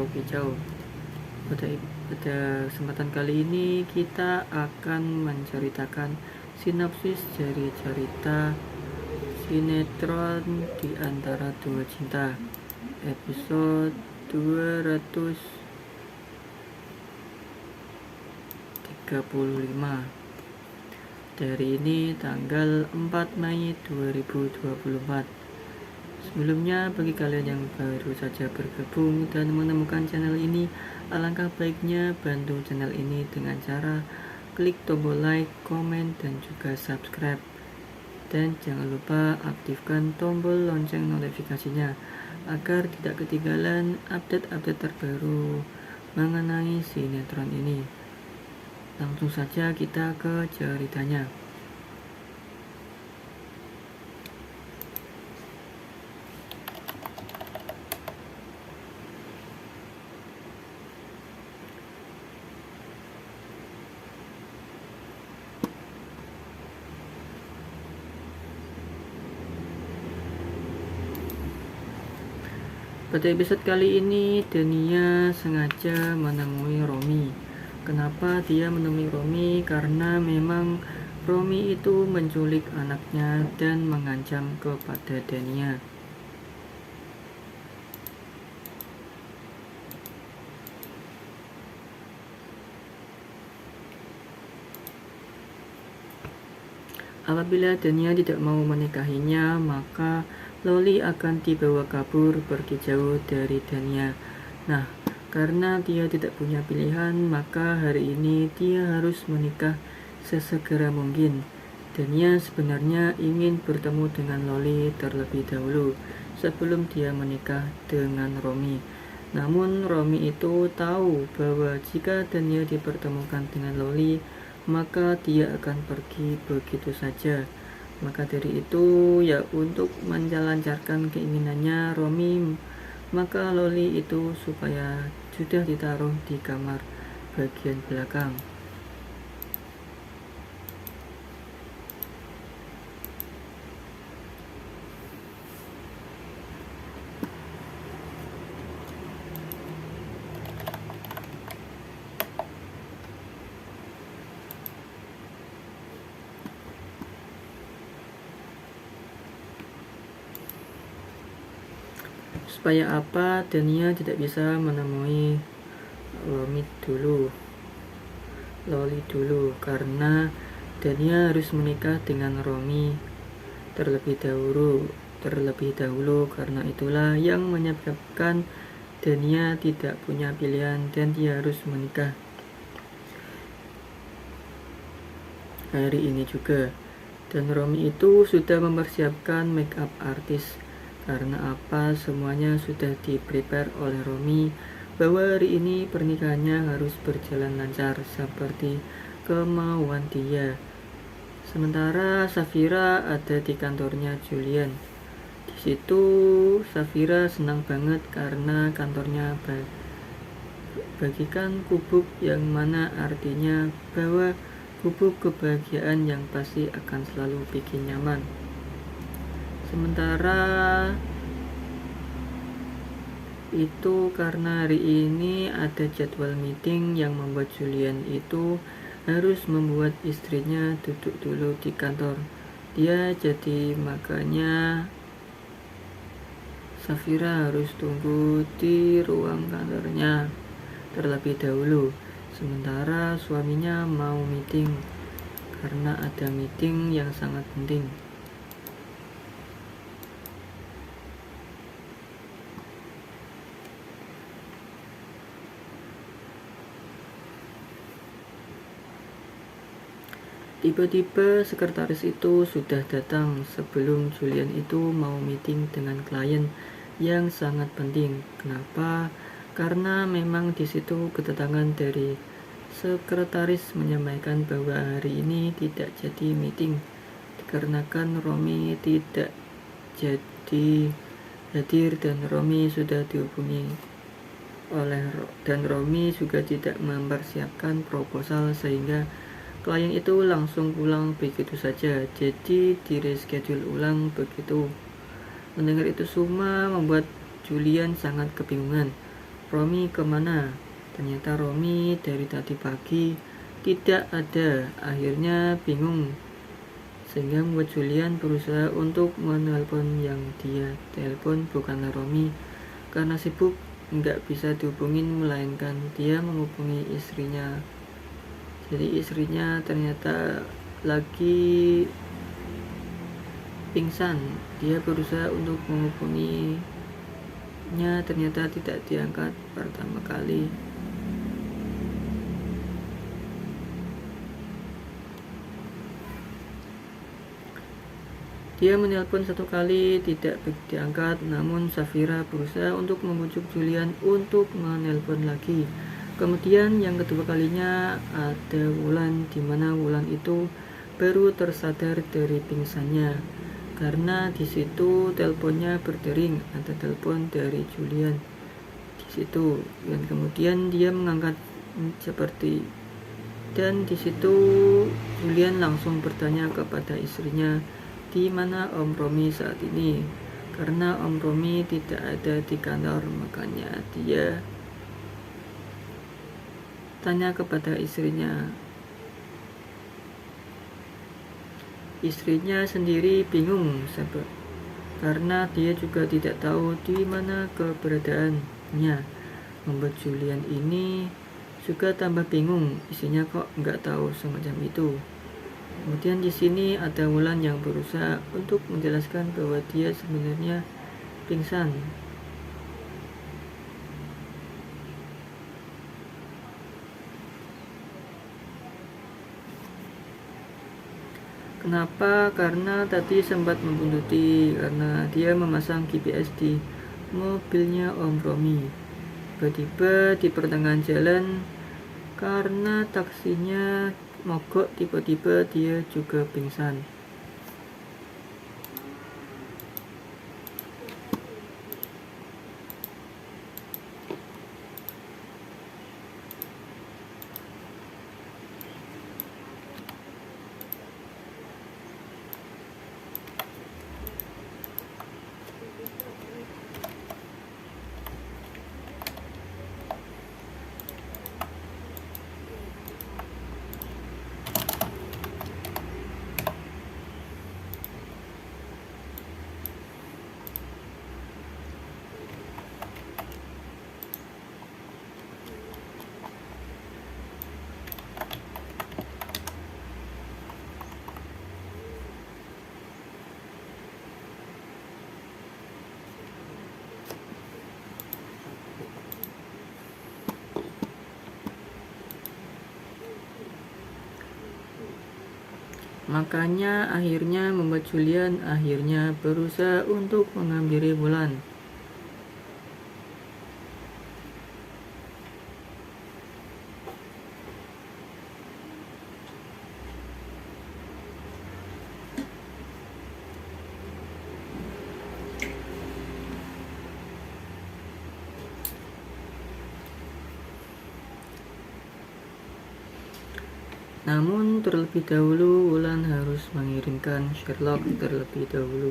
Kicau. Pada kesempatan kali ini kita akan menceritakan sinopsis dari cerita sinetron Di Antara Dua Cinta episode 235 dari ini tanggal 4 Mei 2024. Sebelumnya, bagi kalian yang baru saja bergabung dan menemukan channel ini, alangkah baiknya bantu channel ini dengan cara klik tombol like, komen, dan juga subscribe. Dan jangan lupa aktifkan tombol lonceng notifikasinya agar tidak ketinggalan update-update terbaru mengenai sinetron ini. Langsung saja kita ke ceritanya. Pada episode kali ini, Dania sengaja menemui Romi. Kenapa dia menemui Romi? Karena memang Romi itu menculik anaknya dan mengancam kepada Dania. Apabila Dania tidak mau menikahinya, maka Loli akan dibawa kabur pergi jauh dari Dania. Nah, karena dia tidak punya pilihan, maka hari ini dia harus menikah sesegera mungkin. Dania sebenarnya ingin bertemu dengan Loli terlebih dahulu sebelum dia menikah dengan Romi. Namun Romi itu tahu bahwa jika Dania dipertemukan dengan Loli, maka dia akan pergi begitu saja. Maka dari itu, ya untuk menjalankan keinginannya Romi, maka Loli itu supaya sudah ditaruh di kamar bagian belakang. Supaya apa? Dania tidak bisa menemui Loli dulu karena Dania harus menikah dengan Romi terlebih dahulu. Karena itulah yang menyebabkan Dania tidak punya pilihan dan dia harus menikah hari ini juga. Dan Romi itu sudah mempersiapkan make up artis. Karena apa? Semuanya sudah di-prepare oleh Romi bahwa hari ini pernikahannya harus berjalan lancar seperti kemauan dia. Sementara Safira ada di kantornya Julian. Di situ Safira senang banget karena kantornya bagikan kubuk yang mana artinya bahwa kubuk kebahagiaan yang pasti akan selalu bikin nyaman. Sementara itu karena hari ini ada jadwal meeting yang membuat Julian itu harus membuat istrinya duduk dulu di kantor dia, jadi makanya Safira harus tunggu di ruang kantornya terlebih dahulu. Sementara suaminya mau meeting karena ada meeting yang sangat penting. Tiba-tiba sekretaris itu sudah datang sebelum Julian itu mau meeting dengan klien yang sangat penting. Kenapa? Karena memang di situ kedatangan dari sekretaris menyampaikan bahwa hari ini tidak jadi meeting dikarenakan Romi tidak jadi hadir dan Romi sudah dihubungi dan Romi juga tidak mempersiapkan proposal sehingga klien itu langsung pulang begitu saja, jadi di reschedule ulang begitu. Mendengar itu semua membuat Julian sangat kebingungan. Romi kemana? Ternyata Romi dari tadi pagi tidak ada. Akhirnya bingung, sehingga membuat Julian berusaha untuk menelpon. Yang dia telepon bukanlah Romi, karena sibuk nggak bisa dihubungin, melainkan dia menghubungi istrinya. Jadi istrinya ternyata lagi pingsan. Dia berusaha untuk menghubunginya, ternyata tidak diangkat pertama kali. Dia menelpon 1 kali, tidak diangkat, namun Safira berusaha untuk membujuk Julian untuk menelpon lagi. Kemudian yang kedua kalinya ada Wulan, di mana Wulan itu baru tersadar dari pingsannya, karena di situ teleponnya berdering, ada telepon dari Julian di situ, dan kemudian dia mengangkat dan di situ Julian langsung bertanya kepada istrinya, di mana Om Romi saat ini? Karena Om Romi tidak ada di kantor, makanya dia tanya kepada istrinya. Istrinya sendiri bingung karena dia juga tidak tahu di mana keberadaannya. Membuat Julian ini juga tambah bingung, istrinya kok nggak tahu semacam itu. Kemudian di sini ada Wulan yang berusaha untuk menjelaskan bahwa dia sebenarnya pingsan. Kenapa? Karena tadi sempat membuntuti, karena dia memasang GPS di mobilnya Om Romi. Tiba-tiba di pertengahan jalan, karena taksinya mogok, tiba-tiba dia juga pingsan. Makanya akhirnya membuat Julian akhirnya berusaha untuk menghampiri Wulan. Namun terlebih dahulu Wulan harus mengirimkan Sherlock terlebih dahulu.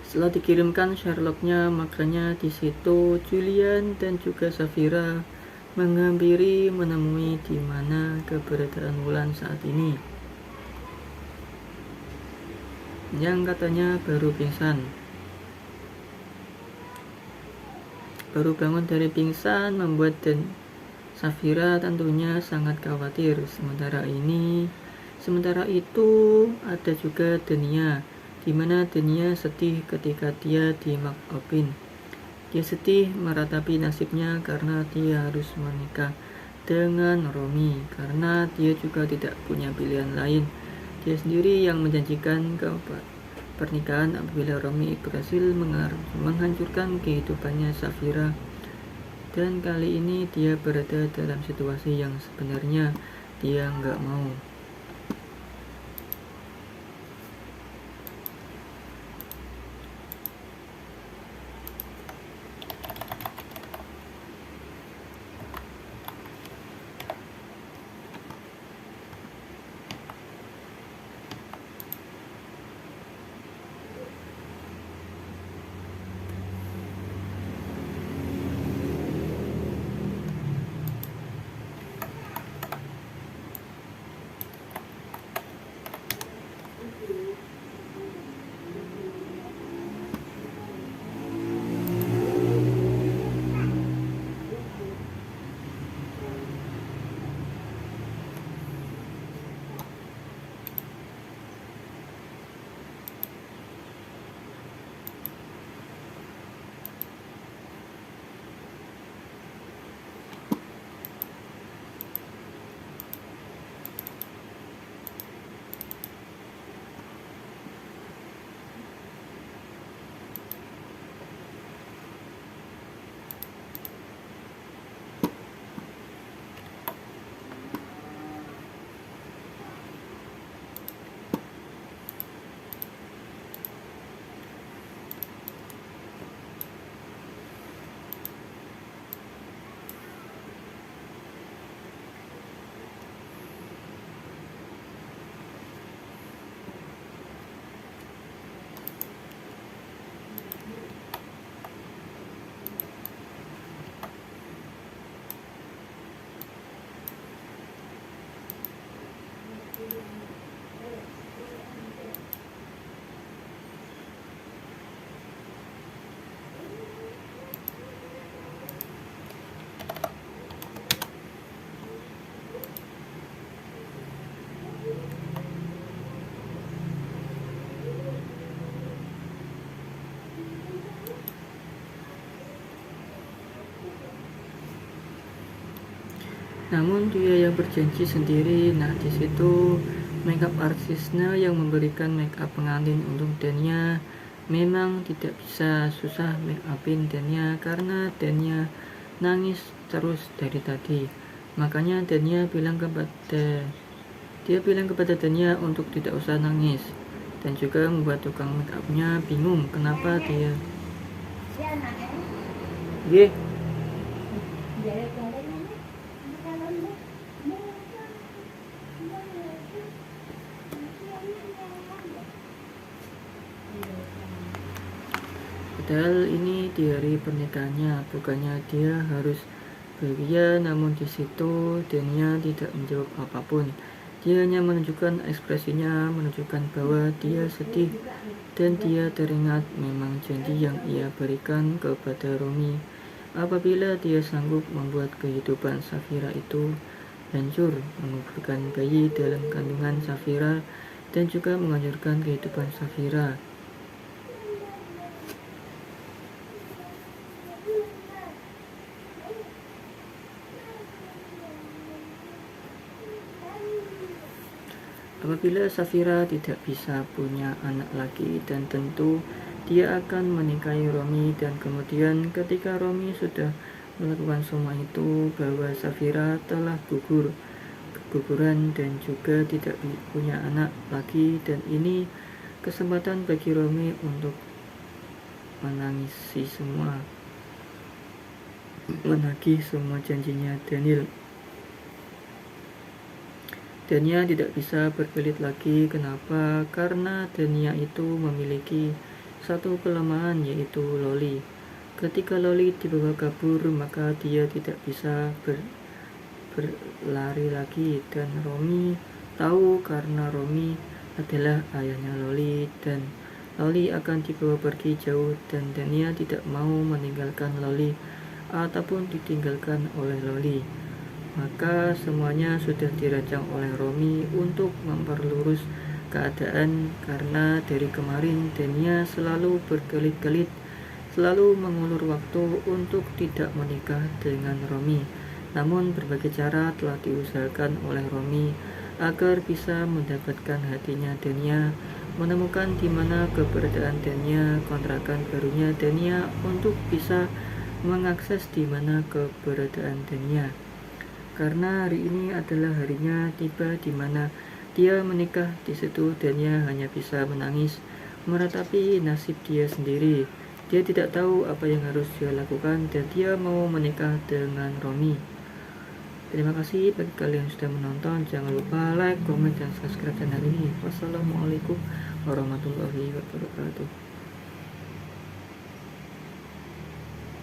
Setelah dikirimkan Sherlocknya, makanya di situ Julian dan juga Safira menghampiri menemui di mana keberadaan Wulan saat ini, yang katanya baru pingsan. Baru bangun dari pingsan, membuat Safira tentunya sangat khawatir. Sementara itu ada juga Denia, di mana Denia sedih ketika dia di make-upin. Dia sedih meratapi nasibnya karena dia harus menikah dengan Romi, karena dia juga tidak punya pilihan lain. Dia sendiri yang menjanjikan pernikahan apabila Romi berhasil menghancurkan kehidupannya Safira. Dan kali ini dia berada dalam situasi yang sebenarnya dia nggak mau. Namun dia yang berjanji sendiri. Nah, di situ makeup artisnya yang memberikan makeup pengantin untuk Dania memang tidak bisa, susah make upin Dania karena Dania nangis terus dari tadi. Makanya Dania bilang kepada Dania untuk tidak usah nangis, dan juga membuat tukang make upnya bingung kenapa dia padahal ini di hari pernikahannya, bukannya dia harus bahagia. Namun di situ Dania tidak menjawab apapun. Dia hanya menunjukkan ekspresinya, menunjukkan bahwa dia sedih, dan dia teringat memang janji yang ia berikan kepada Romi apabila dia sanggup membuat kehidupan Safira itu hancur, menguburkan bayi dalam kandungan Safira, dan juga menghancurkan kehidupan Safira. Apabila Safira tidak bisa punya anak lagi, dan tentu dia akan menikahi Romi, dan kemudian ketika Romi sudah melakukan semua itu, bahwa Safira telah keguguran dan juga tidak punya anak lagi, dan ini kesempatan bagi Romi untuk menagih semua janjinya Daniel. Dania tidak bisa berkelit lagi. Kenapa? Karena Dania itu memiliki satu kelemahan, yaitu Loli. Ketika Loli dibawa kabur, maka dia tidak bisa berlari lagi, dan Romi tahu karena Romi adalah ayahnya Loli, dan Loli akan dibawa pergi jauh, dan Dania tidak mau meninggalkan Loli ataupun ditinggalkan oleh Loli. Maka semuanya sudah dirancang oleh Romi untuk memperlurus keadaan, karena dari kemarin Dania selalu berkelit-kelit, selalu mengulur waktu untuk tidak menikah dengan Romi. Namun berbagai cara telah diusahakan oleh Romi agar bisa mendapatkan hatinya Dania, menemukan di mana keberadaan Dania, kontrakan barunya Dania, untuk bisa mengakses di mana keberadaan Dania. Karena hari ini adalah harinya tiba di mana dia menikah. Di situ Dania hanya bisa menangis, meratapi nasib dia sendiri. Dia tidak tahu apa yang harus dia lakukan, dan dia mau menikah dengan Romi. Terima kasih bagi kalian yang sudah menonton. Jangan lupa like, komen, dan subscribe channel ini. Wassalamualaikum warahmatullahi wabarakatuh.